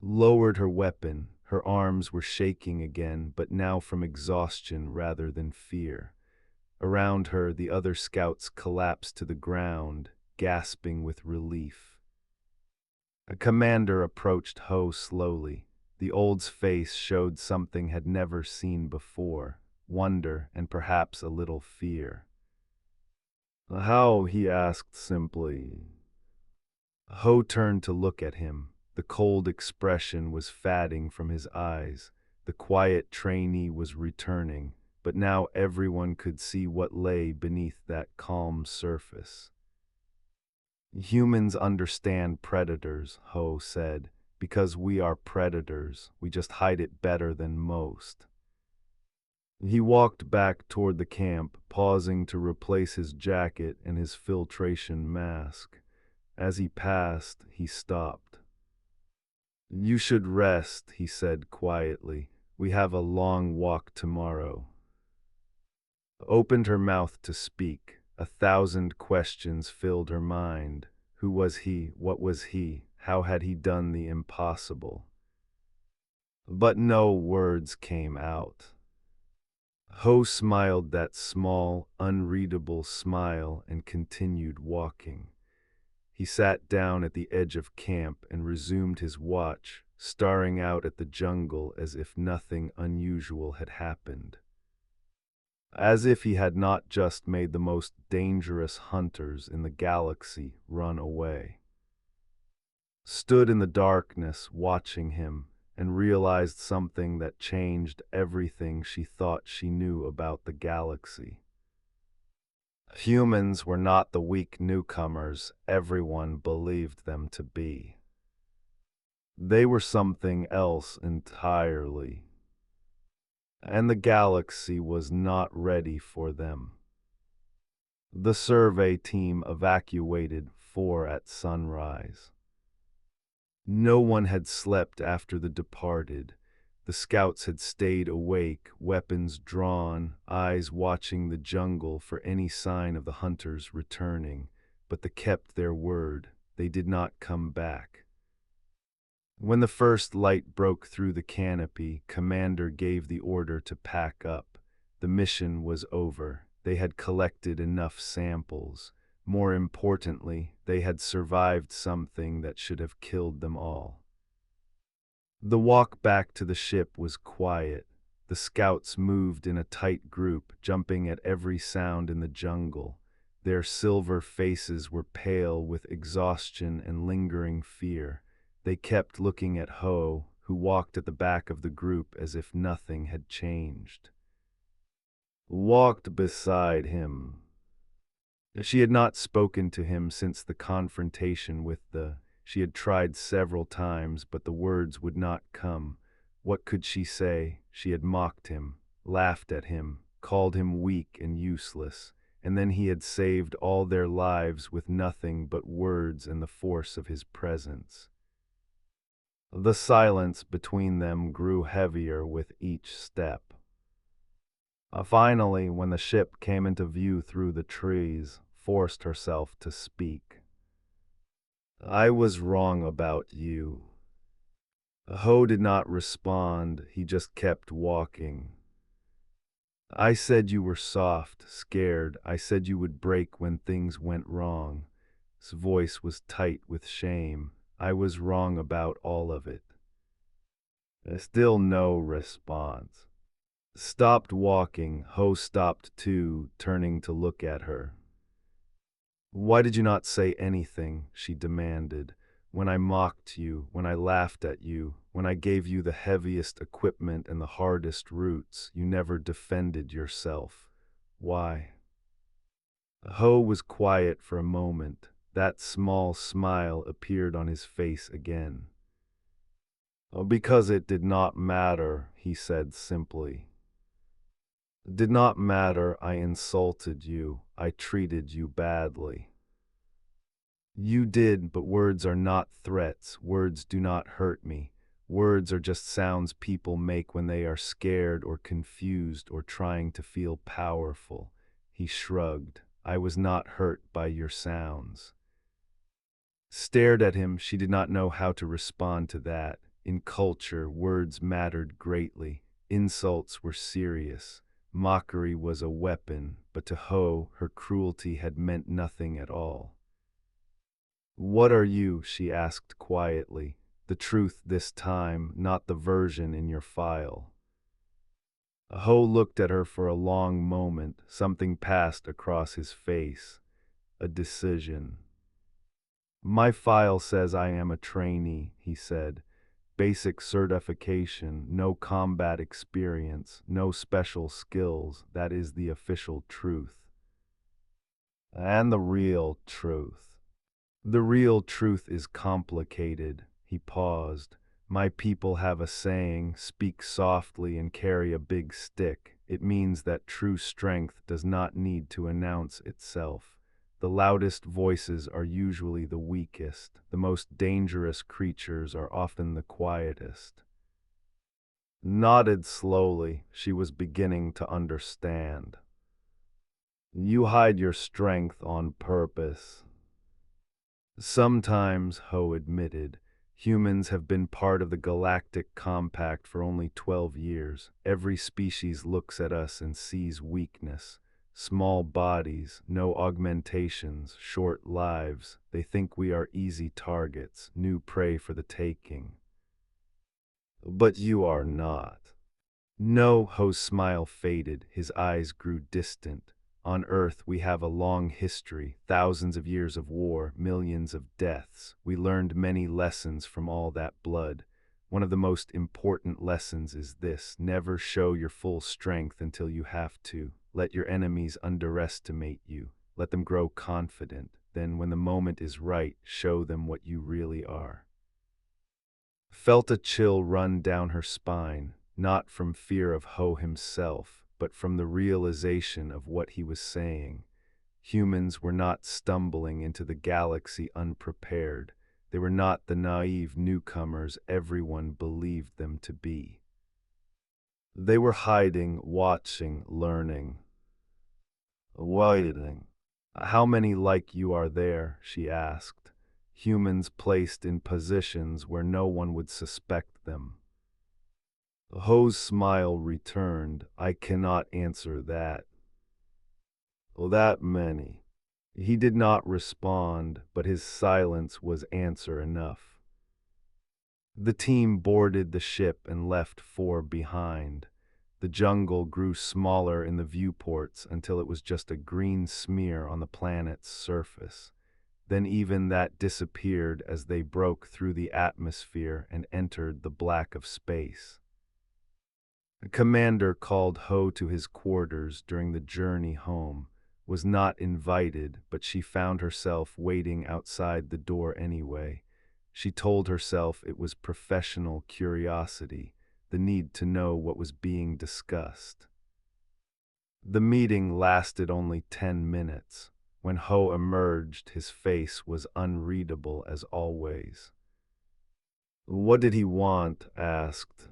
Lowered her weapon. Her arms were shaking again, but now from exhaustion rather than fear. Around her, the other scouts collapsed to the ground, gasping with relief. A commander approached Ho slowly. The old's face showed something had never seen before, wonder and perhaps a little fear. "How?" he asked simply. Ho turned to look at him. The cold expression was fading from his eyes. The quiet trainee was returning, but now everyone could see what lay beneath that calm surface. "Humans understand predators," Ho said. "Because we are predators, we just hide it better than most." He walked back toward the camp, pausing to replace his jacket and his filtration mask. As he passed, he stopped. "You should rest," he said quietly. "We have a long walk tomorrow." Opened her mouth to speak. 1,000 questions filled her mind. Who was he? What was he? How had he done the impossible? But no words came out. Ho smiled that small, unreadable smile and continued walking. He sat down at the edge of camp and resumed his watch, staring out at the jungle as if nothing unusual had happened. As if he had not just made the most dangerous hunters in the galaxy run away. Stood in the darkness watching him and realized something that changed everything she thought she knew about the galaxy. Humans were not the weak newcomers everyone believed them to be. They were something else entirely. And the galaxy was not ready for them. The survey team evacuated 4 at sunrise. No one had slept after the departed. The scouts had stayed awake, weapons drawn, eyes watching the jungle for any sign of the hunters returning, but they kept their word. They did not come back. When the first light broke through the canopy, Commander gave the order to pack up. The mission was over. They had collected enough samples. More importantly, they had survived something that should have killed them all. The walk back to the ship was quiet. The scouts moved in a tight group, jumping at every sound in the jungle. Their silver faces were pale with exhaustion and lingering fear. They kept looking at Ho, who walked at the back of the group as if nothing had changed. Walked beside him. She had not spoken to him since the confrontation with the... She had tried several times, but the words would not come. What could she say? She had mocked him, laughed at him, called him weak and useless, and then he had saved all their lives with nothing but words and the force of his presence. The silence between them grew heavier with each step. Finally, when the ship came into view through the trees, forced herself to speak. I was wrong about you. Ho did not respond, he just kept walking. I said you were soft, scared. I said you would break when things went wrong. His voice was tight with shame. I was wrong about all of it. Still no response. Stopped walking. Ho stopped too, turning to look at her. Why did you not say anything? She demanded. When I mocked you, when I laughed at you, when I gave you the heaviest equipment and the hardest routes, you never defended yourself. Why? Ho was quiet for a moment. That small smile appeared on his face again. Oh, because it did not matter, he said simply. It did not matter. I insulted you. I treated you badly. You did, but words are not threats. Words do not hurt me. Words are just sounds people make when they are scared or confused or trying to feel powerful. He shrugged. I was not hurt by your sounds. Stared at him. She did not know how to respond to that. In culture, words mattered greatly. Insults were serious. Mockery was a weapon, but to Ho, her cruelty had meant nothing at all. What are you? She asked quietly. The truth this time, not the version in your file. Ho looked at her for a long moment. Something passed across his face. A decision. My file says I am a trainee, he said. Basic certification, no combat experience, no special skills. That is the official truth. And the real truth. The real truth is complicated. He paused. My people have a saying, speak softly and carry a big stick. It means that true strength does not need to announce itself. The loudest voices are usually the weakest. The most dangerous creatures are often the quietest. Nodded slowly. She was beginning to understand. You hide your strength on purpose. Sometimes, Ho admitted, Humans have been part of the Galactic Compact for only 12 years. Every species looks at us and sees weakness. Small bodies, no augmentations, short lives. They think we are easy targets, new prey for the taking. But you are not. No, Ho's smile faded, his eyes grew distant. On Earth we have a long history, thousands of years of war, millions of deaths. We learned many lessons from all that blood. One of the most important lessons is this: never show your full strength until you have to. Let your enemies underestimate you. Let them grow confident. Then, when the moment is right, show them what you really are. Felt a chill run down her spine, not from fear of Ho himself, but from the realization of what he was saying. Humans were not stumbling into the galaxy unprepared. They were not the naive newcomers everyone believed them to be. They were hiding, watching, learning. Waiting. How many like you are there? She asked. Humans placed in positions where no one would suspect them. Ho's smile returned. I cannot answer that. Oh, that many. He did not respond, but his silence was answer enough. The team boarded the ship and left 4 behind. The jungle grew smaller in the viewports until it was just a green smear on the planet's surface. Then even that disappeared as they broke through the atmosphere and entered the black of space. The commander called Ho to his quarters during the journey home. Was not invited, but she found herself waiting outside the door anyway. She told herself it was professional curiosity, the need to know what was being discussed. The meeting lasted only 10 minutes. When Ho emerged, his face was unreadable as always. What did he want? Asked.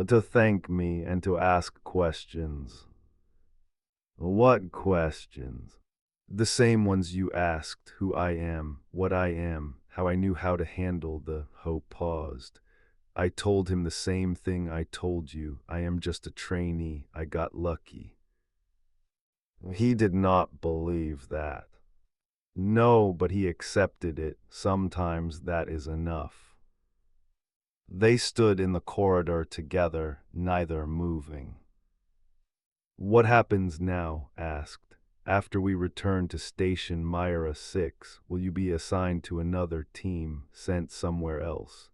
To thank me and to ask questions. What questions? The same ones you asked: who I am, what I am, how I knew how to handle the. Ho paused. I told him the same thing I told you. I am just a trainee. I got lucky. He did not believe that. No, but he accepted it. Sometimes that is enough. They stood in the corridor together, neither moving. What happens now? Asked. After we return to Station Myra 6, will you be assigned to another team, sent somewhere else?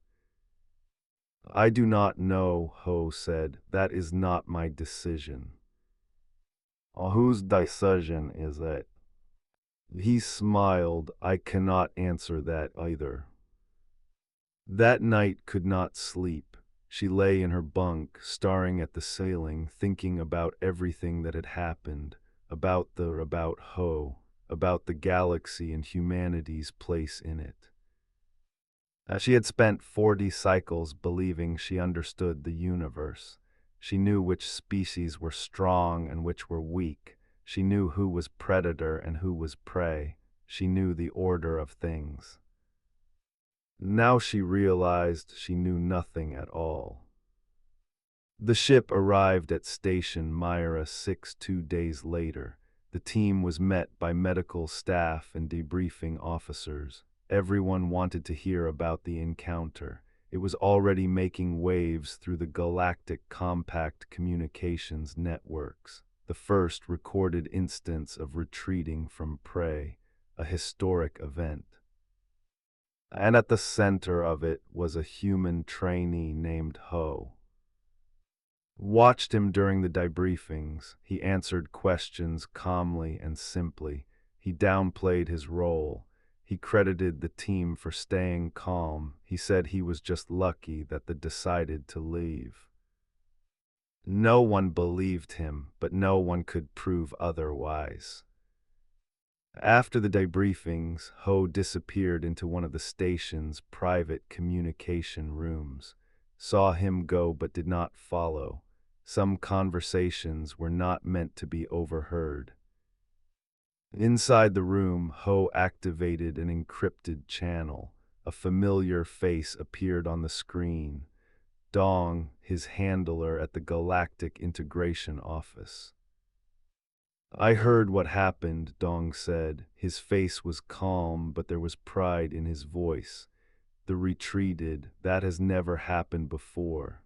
I do not know, Ho said. That is not my decision. Whose decision is it? He smiled. I cannot answer that either. That night could not sleep. She lay in her bunk, staring at the ceiling, thinking about everything that had happened, about Ho, about the galaxy and humanity's place in it. She had spent 40 cycles believing she understood the universe. She knew which species were strong and which were weak. She knew who was predator and who was prey. She knew the order of things. Now she realized she knew nothing at all. The ship arrived at Station Myra 6 2 days later. The team was met by medical staff and debriefing officers. Everyone wanted to hear about the encounter. It was already making waves through the Galactic Compact communications networks. The first recorded instance of retreating from prey, a historic event. And at the center of it was a human trainee named Ho. Watched him during the debriefings. He answered questions calmly and simply. He downplayed his role. He credited the team for staying calm. He said he was just lucky that they decided to leave. No one believed him, but no one could prove otherwise. After the debriefings, Ho disappeared into one of the station's private communication rooms. Saw him go but did not follow. Some conversations were not meant to be overheard. Inside the room, Ho activated an encrypted channel. a familiar face appeared on the screen. Dong, his handler at the Galactic Integration Office. I heard what happened, Dong said. His face was calm, but there was pride in his voice. The retreated, that has never happened before.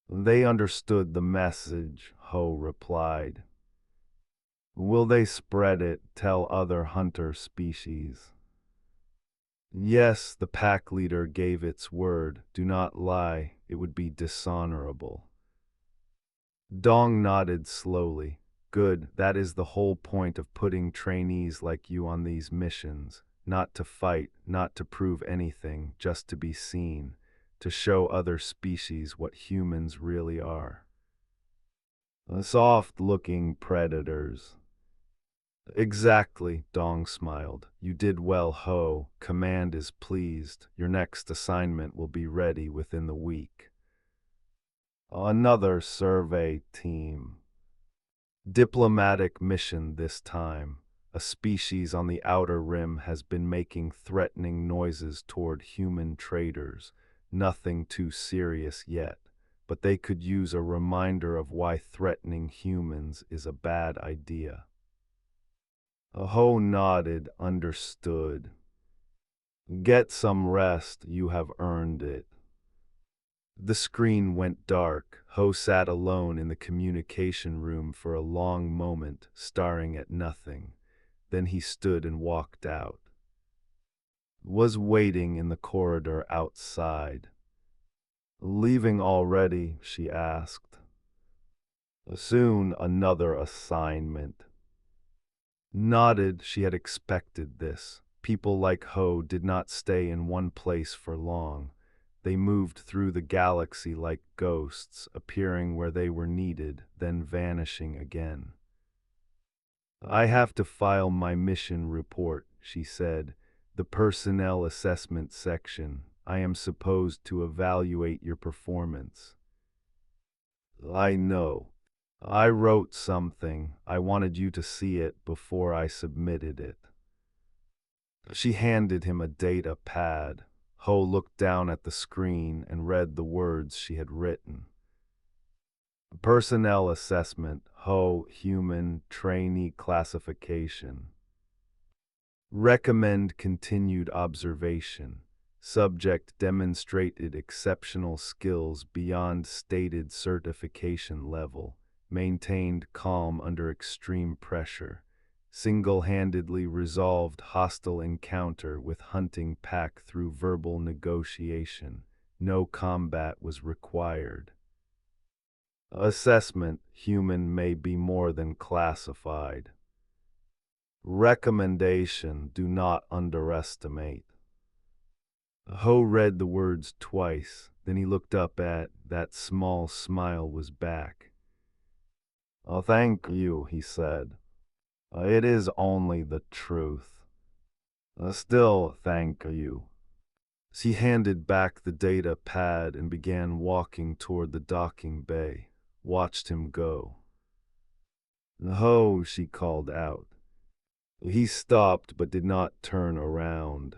They understood the message, Ho replied. Will they spread it, tell other hunter species? Yes, the pack leader gave its word. Do not lie, it would be dishonorable. Dong nodded slowly. Good, that is the whole point of putting trainees like you on these missions. Not to fight, not to prove anything, just to be seen. To show other species what humans really are. Soft-looking predators. Exactly, Dong smiled. You did well, Ho. Command is pleased. Your next assignment will be ready within the week. Another survey team. Diplomatic mission this time. A species on the outer rim has been making threatening noises toward human traders. Nothing too serious yet, but they could use a reminder of why threatening humans is a bad idea. Ho nodded, understood. Get some rest, you have earned it. The screen went dark. Ho sat alone in the communication room for a long moment, staring at nothing. Then he stood and walked out. Was waiting in the corridor outside. Leaving already, she asked. Soon another assignment. Nodded, she had expected this. People like Ho did not stay in one place for long. They moved through the galaxy like ghosts, appearing where they were needed, then vanishing again. I have to file my mission report, she said. The personnel assessment section. I am supposed to evaluate your performance. I know. I wrote something. I wanted you to see it before I submitted it. She handed him a data pad. Ho looked down at the screen and read the words she had written. Personnel assessment, Ho, human, trainee classification. Recommend continued observation. Subject demonstrated exceptional skills beyond stated certification level. Maintained calm under extreme pressure. Single-handedly resolved hostile encounter with hunting pack through verbal negotiation. No combat was required. Assessment, human may be more than classified. Recommendation, do not underestimate. Ho read the words twice, then he looked up at, that small smile was back. Thank you, he said. It is only the truth. Still, thank you. She handed back the data pad and began walking toward the docking bay. Watched him go. Ho, she called out. He stopped but did not turn around.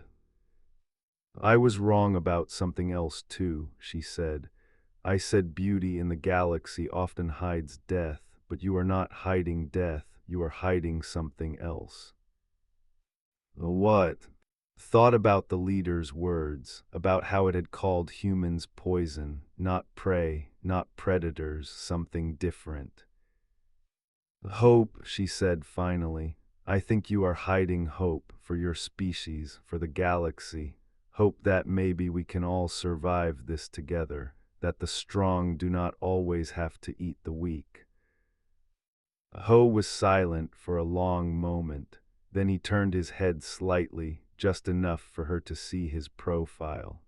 I was wrong about something else too, she said. I said beauty in the galaxy often hides death, but you are not hiding death, you are hiding something else. What? Thought about the leader's words, about how it had called humans poison, not prey, not predators, something different. Hope, she said finally. I think you are hiding hope for your species, for the galaxy. Hope that maybe we can all survive this together, that the strong do not always have to eat the weak. Ho was silent for a long moment. Then he turned his head slightly, just enough for her to see his profile.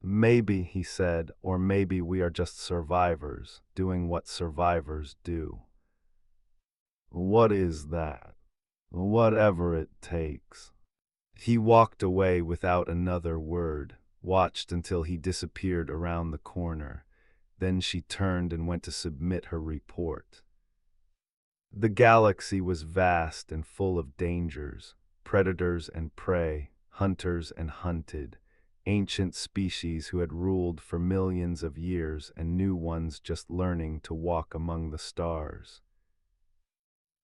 Maybe, he said, or maybe we are just survivors, doing what survivors do. What is that? Whatever it takes. He walked away without another word, watched until he disappeared around the corner. Then she turned and went to submit her report. The galaxy was vast and full of dangers, predators and prey, hunters and hunted, ancient species who had ruled for millions of years and new ones just learning to walk among the stars.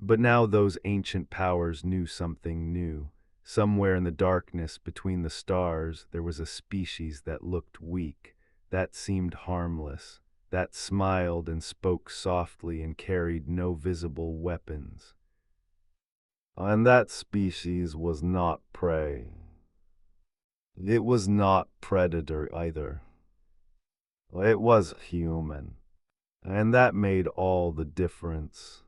But now those ancient powers knew something new. Somewhere in the darkness between the stars, there was a species that looked weak, that seemed harmless, that smiled and spoke softly and carried no visible weapons. And that species was not prey. It was not predator either. It was human. And that made all the difference.